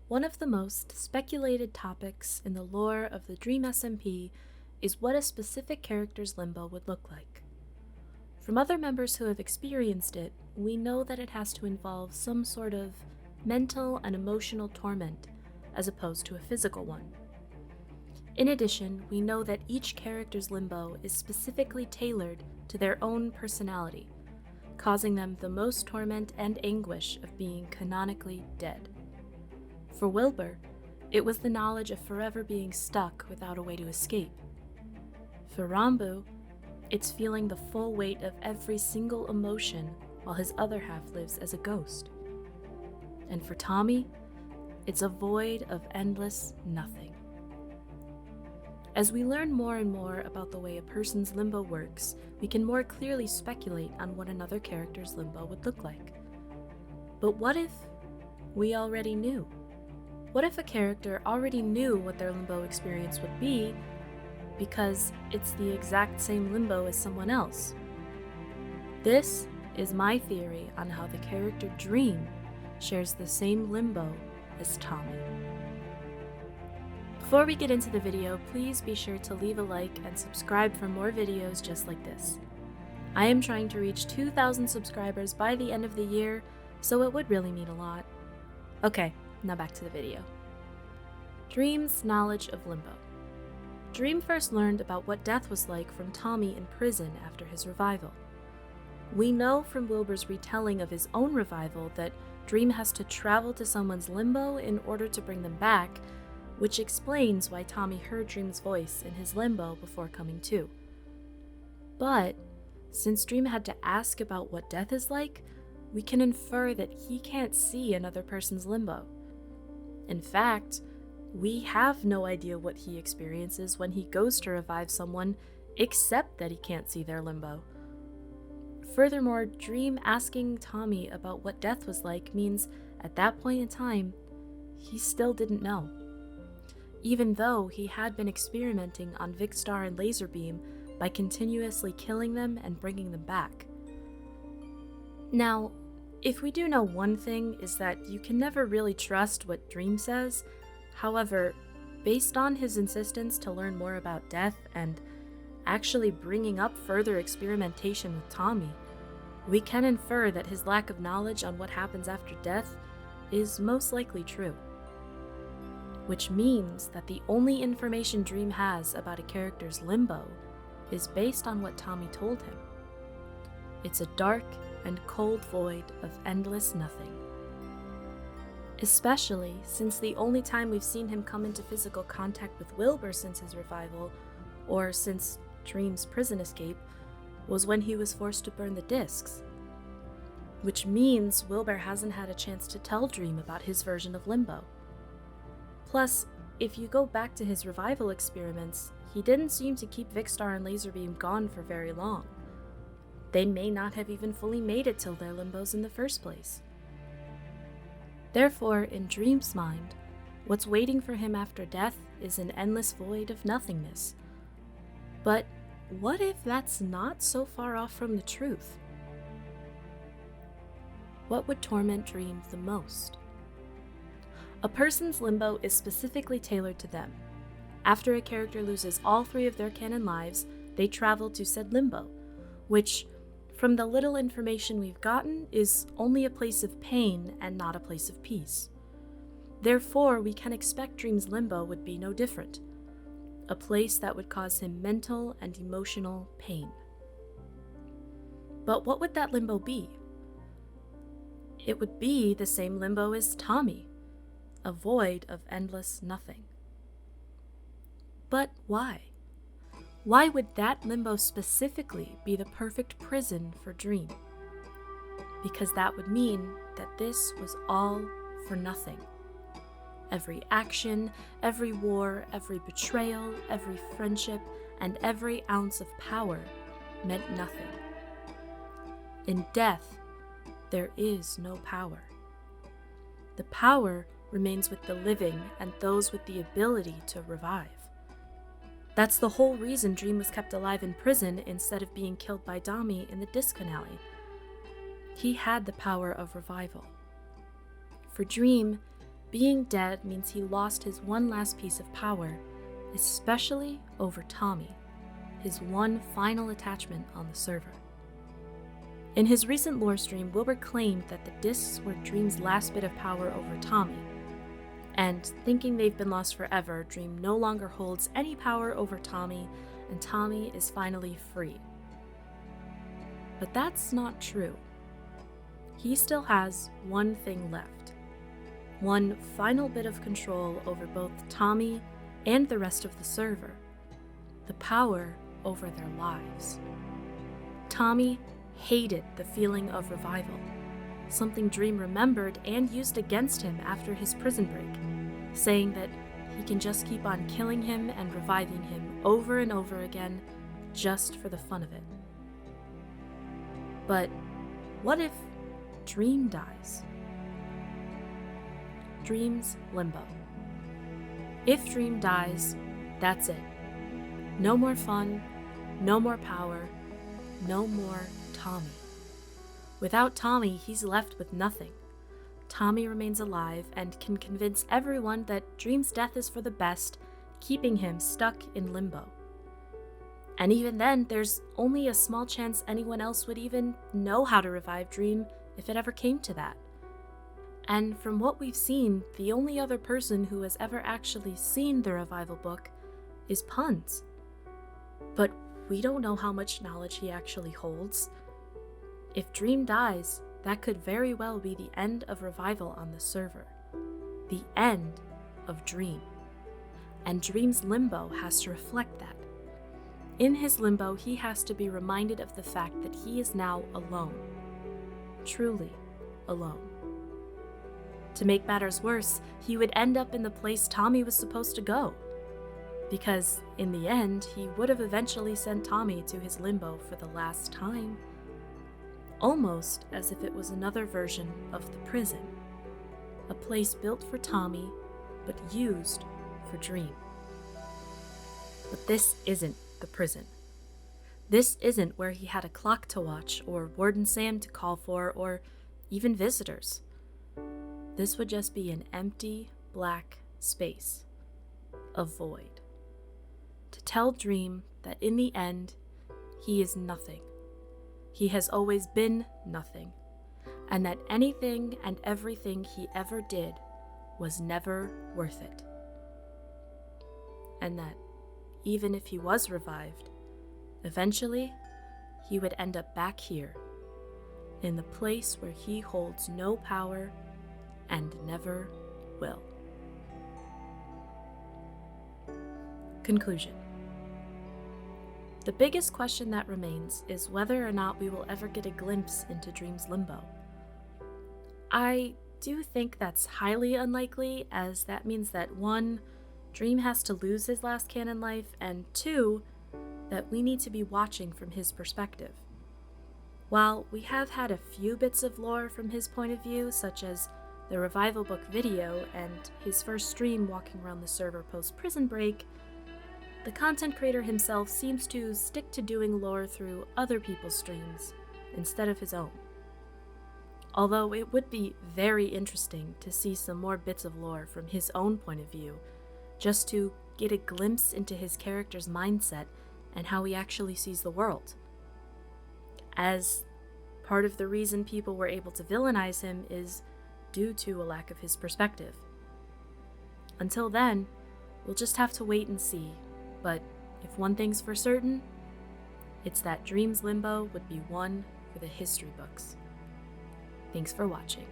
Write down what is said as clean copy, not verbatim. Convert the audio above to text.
One of the most speculated topics in the lore of the Dream SMP is what a specific character's limbo would look like. From other members who have experienced it, we know that it has to involve some sort of mental and emotional torment, as opposed to a physical one. In addition, we know that each character's limbo is specifically tailored to their own personality, causing them the most torment and anguish of being canonically dead. For Wilbur, it was the knowledge of forever being stuck without a way to escape. For Rambu, it's feeling the full weight of every single emotion while his other half lives as a ghost. And for Tommy, it's a void of endless nothing. As we learn more and more about the way a person's limbo works, we can more clearly speculate on what another character's limbo would look like. But what if we already knew? What if a character already knew what their limbo experience would be because it's the exact same limbo as someone else? This is my theory on how the character Dream shares the same limbo as Tommy. Before we get into the video, please be sure to leave a like and subscribe for more videos just like this. I am trying to reach 2,000 subscribers by the end of the year, so it would really mean a lot. Okay, now back to the video. Dream's knowledge of limbo. Dream first learned about what death was like from Tommy in prison after his revival. We know from Wilbur's retelling of his own revival that Dream has to travel to someone's limbo in order to bring them back, which explains why Tommy heard Dream's voice in his limbo before coming to. But since Dream had to ask about what death is like, we can infer that he can't see another person's limbo. In fact, we have no idea what he experiences when he goes to revive someone, except that he can't see their limbo. Furthermore, Dream asking Tommy about what death was like means at that point in time, he still didn't know. Even though he had been experimenting on Vicstar and Laserbeam by continuously killing them and bringing them back. Now, if we do know one thing is that you can never really trust what Dream says. However, based on his insistence to learn more about death and actually bringing up further experimentation with Tommy, we can infer that his lack of knowledge on what happens after death is most likely true. Which means that the only information Dream has about a character's limbo is based on what Tommy told him. It's a dark and cold void of endless nothing. Especially since the only time we've seen him come into physical contact with Wilbur since his revival, or since Dream's prison escape, was when he was forced to burn the discs. Which means Wilbur hasn't had a chance to tell Dream about his version of Limbo. Plus, if you go back to his revival experiments, he didn't seem to keep Vicstar and Laserbeam gone for very long. They may not have even fully made it till their limbos in the first place. Therefore, in Dream's mind, what's waiting for him after death is an endless void of nothingness. But what if that's not so far off from the truth? What would torment Dream the most? A person's limbo is specifically tailored to them. After a character loses all 3 of their canon lives, they travel to said limbo, which, from the little information we've gotten, is only a place of pain and not a place of peace. Therefore, we can expect Dream's limbo would be no different, a place that would cause him mental and emotional pain. But what would that limbo be? It would be the same limbo as Tommy, a void of endless nothing. But why? Why would that limbo specifically be the perfect prison for Dream? Because that would mean that this was all for nothing. Every action, every war, every betrayal, every friendship, and every ounce of power meant nothing. In death, there is no power. The power remains with the living and those with the ability to revive. That's the whole reason Dream was kept alive in prison instead of being killed by Dami in the disc finale. He had the power of revival. For Dream, being dead means he lost his one last piece of power, especially over Tommy, his one final attachment on the server. In his recent lore stream, Wilbur claimed that the discs were Dream's last bit of power over Tommy, and thinking they've been lost forever, Dream no longer holds any power over Tommy, and Tommy is finally free. But that's not true. He still has one thing left. One final bit of control over both Tommy and the rest of the server. The power over their lives. Tommy hated the feeling of revival, something Dream remembered and used against him after his prison break, saying that he can just keep on killing him and reviving him over and over again just for the fun of it. But what if Dream dies? Dream's Limbo. If Dream dies, that's it. No more fun, no more power, no more Tommy. Without Tommy, he's left with nothing. Tommy remains alive and can convince everyone that Dream's death is for the best, keeping him stuck in Limbo. And even then, there's only a small chance anyone else would even know how to revive Dream if it ever came to that. And from what we've seen, the only other person who has ever actually seen the revival book is Puns. But we don't know how much knowledge he actually holds. If Dream dies, that could very well be the end of revival on the server. The end of Dream. And Dream's Limbo has to reflect that. In his limbo, he has to be reminded of the fact that he is now alone. Truly alone. To make matters worse, he would end up in the place Tommy was supposed to go. Because, in the end, he would have eventually sent Tommy to his limbo for the last time. Almost as if it was another version of the prison. A place built for Tommy, but used for Dream. But this isn't the prison. This isn't where he had a clock to watch, or Warden Sam to call for, or even visitors. This would just be an empty, black space. A void. To tell Dream that in the end, he is nothing. He has always been nothing. And that anything and everything he ever did was never worth it. And that even if he was revived, eventually he would end up back here, in the place where he holds no power and never will. Conclusion. The biggest question that remains is whether or not we will ever get a glimpse into Dream's Limbo. I do think that's highly unlikely, as that means that 1, Dream has to lose his last canon life, and 2, that we need to be watching from his perspective. While we have had a few bits of lore from his point of view, such as the revival book video and his first stream walking around the server post-prison break, the content creator himself seems to stick to doing lore through other people's streams instead of his own. Although it would be very interesting to see some more bits of lore from his own point of view, just to get a glimpse into his character's mindset and how he actually sees the world. As part of the reason people were able to villainize him is due to a lack of his perspective. Until then, we'll just have to wait and see, but if one thing's for certain, it's that Dream's Limbo would be one for the history books. Thanks for watching.